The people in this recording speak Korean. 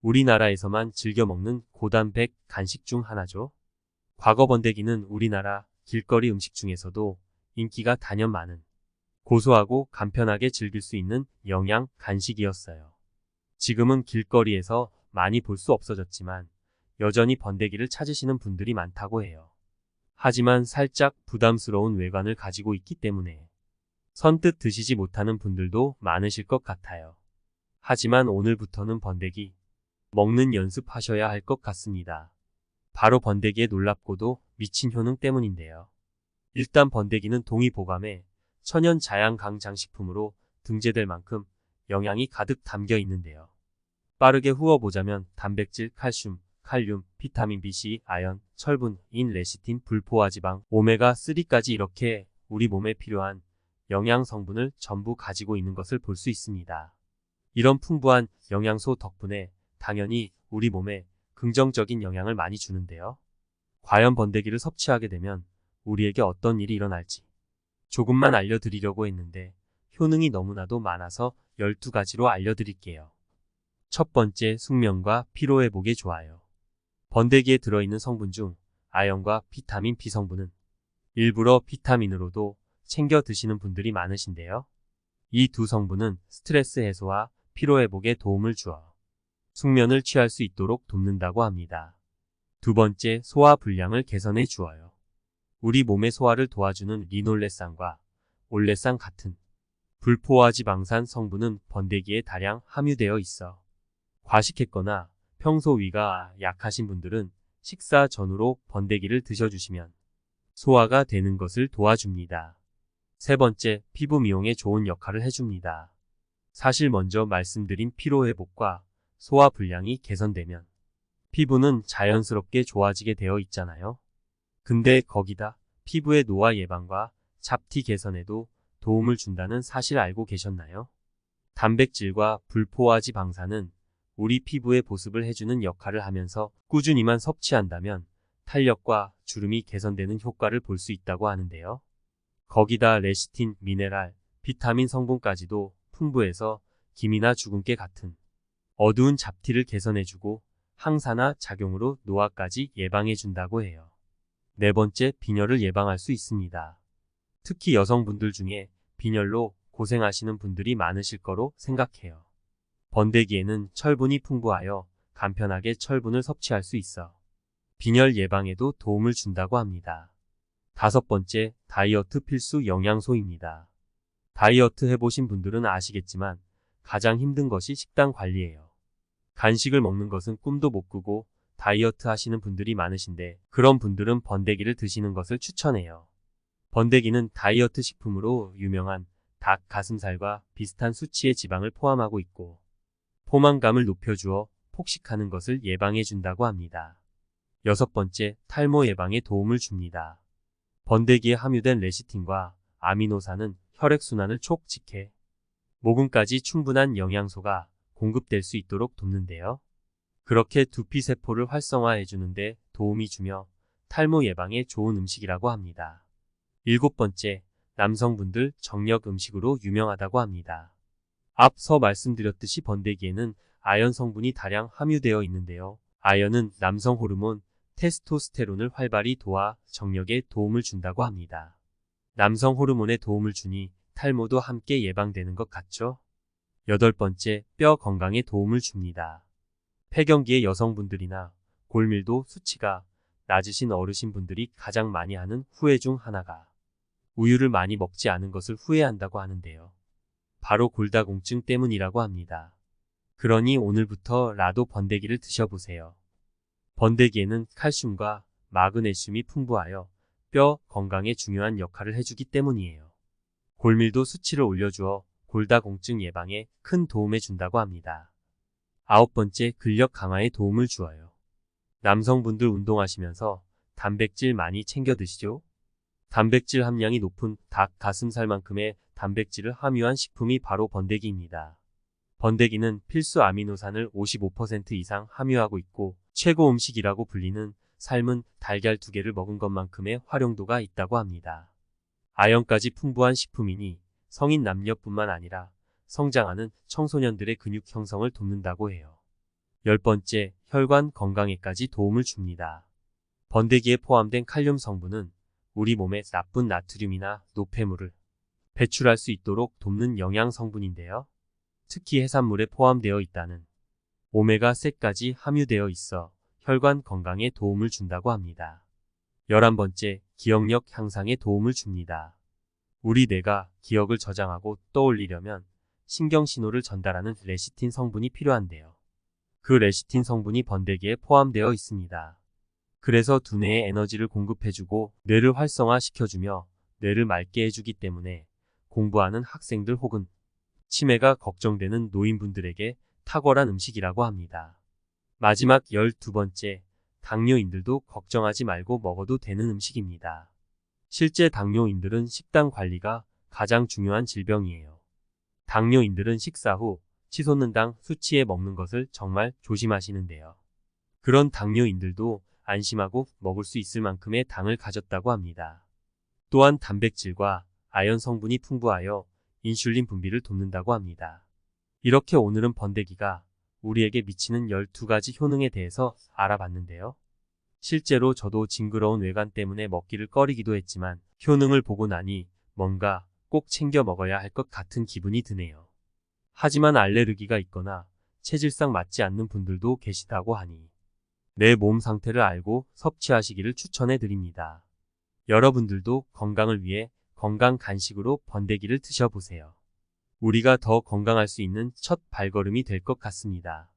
우리나라에서만 즐겨 먹는 고단백 간식 중 하나죠. 과거 번데기는 우리나라 길거리 음식 중에서도 인기가 단연 많은 고소하고 간편하게 즐길 수 있는 영양 간식이었어요. 지금은 길거리에서 많이 볼 수 없어졌지만 여전히 번데기를 찾으시는 분들이 많다고 해요. 하지만 살짝 부담스러운 외관을 가지고 있기 때문에 선뜻 드시지 못하는 분들도 많으실 것 같아요. 하지만 오늘부터는 번데기 먹는 연습하셔야 할 것 같습니다. 바로 번데기의 놀랍고도 미친 효능 때문인데요. 일단 번데기는 동의보감에 천연 자양 강장식품으로 등재될 만큼 영양이 가득 담겨 있는데요. 빠르게 후어보자면 단백질, 칼슘, 칼륨, 비타민 B, C, 아연, 철분, 인, 레시틴, 불포화지방, 오메가3까지 이렇게 우리 몸에 필요한 영양 성분을 전부 가지고 있는 것을 볼 수 있습니다. 이런 풍부한 영양소 덕분에 당연히 우리 몸에 긍정적인 영향을 많이 주는데요. 과연 번데기를 섭취하게 되면 우리에게 어떤 일이 일어날지 조금만 알려드리려고 했는데 효능이 너무나도 많아서 12가지로 알려드릴게요. 첫 번째, 숙면과 피로회복에 좋아요. 번데기에 들어있는 성분 중 아연과 비타민 B 성분은 일부러 비타민으로도 챙겨 드시는 분들이 많으신데요. 이 두 성분은 스트레스 해소와 피로회복에 도움을 주어 숙면을 취할 수 있도록 돕는다고 합니다. 두 번째, 소화 불량을 개선해 주어요. 우리 몸의 소화를 도와주는 리놀레산과 올레산 같은 불포화지방산 성분은 번데기에 다량 함유되어 있어 과식했거나 평소 위가 약하신 분들은 식사 전후로 번데기를 드셔주시면 소화가 되는 것을 도와줍니다. 세 번째, 피부 미용에 좋은 역할을 해줍니다. 사실 먼저 말씀드린 피로회복과 소화 불량이 개선되면 피부는 자연스럽게 좋아지게 되어 있잖아요. 근데 거기다 피부의 노화 예방과 잡티 개선에도 도움을 준다는 사실 알고 계셨나요? 단백질과 불포화지방산은 우리 피부의 보습을 해주는 역할을 하면서 꾸준히만 섭취한다면 탄력과 주름이 개선되는 효과를 볼 수 있다고 하는데요. 거기다 레시틴, 미네랄, 비타민 성분까지도 풍부해서 기미나 주근깨 같은 어두운 잡티를 개선해주고 항산화 작용으로 노화까지 예방해준다고 해요. 네 번째, 빈혈을 예방할 수 있습니다. 특히 여성분들 중에 빈혈로 고생하시는 분들이 많으실 거로 생각해요. 번데기에는 철분이 풍부하여 간편하게 철분을 섭취할 수 있어 빈혈 예방에도 도움을 준다고 합니다. 다섯 번째, 다이어트 필수 영양소입니다. 다이어트 해보신 분들은 아시겠지만 가장 힘든 것이 식단 관리예요. 간식을 먹는 것은 꿈도 못 꾸고 다이어트 하시는 분들이 많으신데 그런 분들은 번데기를 드시는 것을 추천해요. 번데기는 다이어트 식품으로 유명한 닭 가슴살과 비슷한 수치의 지방을 포함하고 있고 포만감을 높여주어 폭식하는 것을 예방해준다고 합니다. 여섯 번째, 탈모 예방에 도움을 줍니다. 번데기에 함유된 레시틴과 아미노산은 혈액순환을 촉진해 모근까지 충분한 영양소가 공급될 수 있도록 돕는데요. 그렇게 두피세포를 활성화해주는데 도움이 주며 탈모 예방에 좋은 음식이라고 합니다. 일곱 번째, 남성분들 정력 음식으로 유명하다고 합니다. 앞서 말씀드렸듯이 번데기에는 아연 성분이 다량 함유되어 있는데요. 아연은 남성 호르몬 테스토스테론을 활발히 도와 정력에 도움을 준다고 합니다. 남성 호르몬에 도움을 주니 탈모도 함께 예방되는 것 같죠? 여덟 번째, 뼈 건강에 도움을 줍니다. 폐경기의 여성분들이나 골밀도 수치가 낮으신 어르신분들이 가장 많이 하는 후회 중 하나가 우유를 많이 먹지 않은 것을 후회한다고 하는데요. 바로 골다공증 때문이라고 합니다. 그러니 오늘부터 라도 번데기를 드셔보세요. 번데기에는 칼슘과 마그네슘이 풍부하여 뼈 건강에 중요한 역할을 해주기 때문이에요. 골밀도 수치를 올려주어 골다공증 예방에 큰 도움을 준다고 합니다. 아홉 번째, 근력 강화에 도움을 주어요. 남성분들 운동하시면서 단백질 많이 챙겨 드시죠? 단백질 함량이 높은 닭 가슴살만큼의 단백질을 함유한 식품이 바로 번데기입니다. 번데기는 필수 아미노산을 55% 이상 함유하고 있고 최고 음식이라고 불리는 삶은 달걀 2개를 먹은 것만큼의 활용도가 있다고 합니다. 아연까지 풍부한 식품이니 성인 남녀뿐만 아니라 성장하는 청소년들의 근육 형성을 돕는다고 해요. 10번째, 혈관 건강에까지 도움을 줍니다. 번데기에 포함된 칼륨 성분은 우리 몸에 나쁜 나트륨이나 노폐물을 배출할 수 있도록 돕는 영양 성분인데요. 특히 해산물에 포함되어 있다는 오메가3까지 함유되어 있어 혈관 건강에 도움을 준다고 합니다. 11번째, 기억력 향상에 도움을 줍니다. 우리 뇌가 기억을 저장하고 떠올리려면 신경신호를 전달하는 레시틴 성분이 필요한데요. 그 레시틴 성분이 번데기에 포함되어 있습니다. 그래서 두뇌에 에너지를 공급해주고 뇌를 활성화시켜주며 뇌를 맑게 해주기 때문에 공부하는 학생들 혹은 치매가 걱정되는 노인분들에게 탁월한 음식이라고 합니다. 마지막 12번째, 당뇨인들도 걱정하지 말고 먹어도 되는 음식입니다. 실제 당뇨인들은 식단 관리가 가장 중요한 질병이에요. 당뇨인들은 식사 후 치솟는 수치에 먹는 것을 정말 조심하시는데요. 그런 당뇨인들도 안심하고 먹을 수 있을 만큼의 당을 가졌다고 합니다. 또한 단백질과 아연 성분이 풍부하여 인슐린 분비를 돕는다고 합니다. 이렇게 오늘은 번데기가 우리에게 미치는 12가지 효능에 대해서 알아봤는데요. 실제로 저도 징그러운 외관 때문에 먹기를 꺼리기도 했지만 효능을 보고 나니 뭔가 꼭 챙겨 먹어야 할 것 같은 기분이 드네요. 하지만 알레르기가 있거나 체질상 맞지 않는 분들도 계시다고 하니 내 몸 상태를 알고 섭취하시기를 추천해 드립니다. 여러분들도 건강을 위해 건강 간식으로 번데기를 드셔보세요. 우리가 더 건강할 수 있는 첫 발걸음이 될 것 같습니다.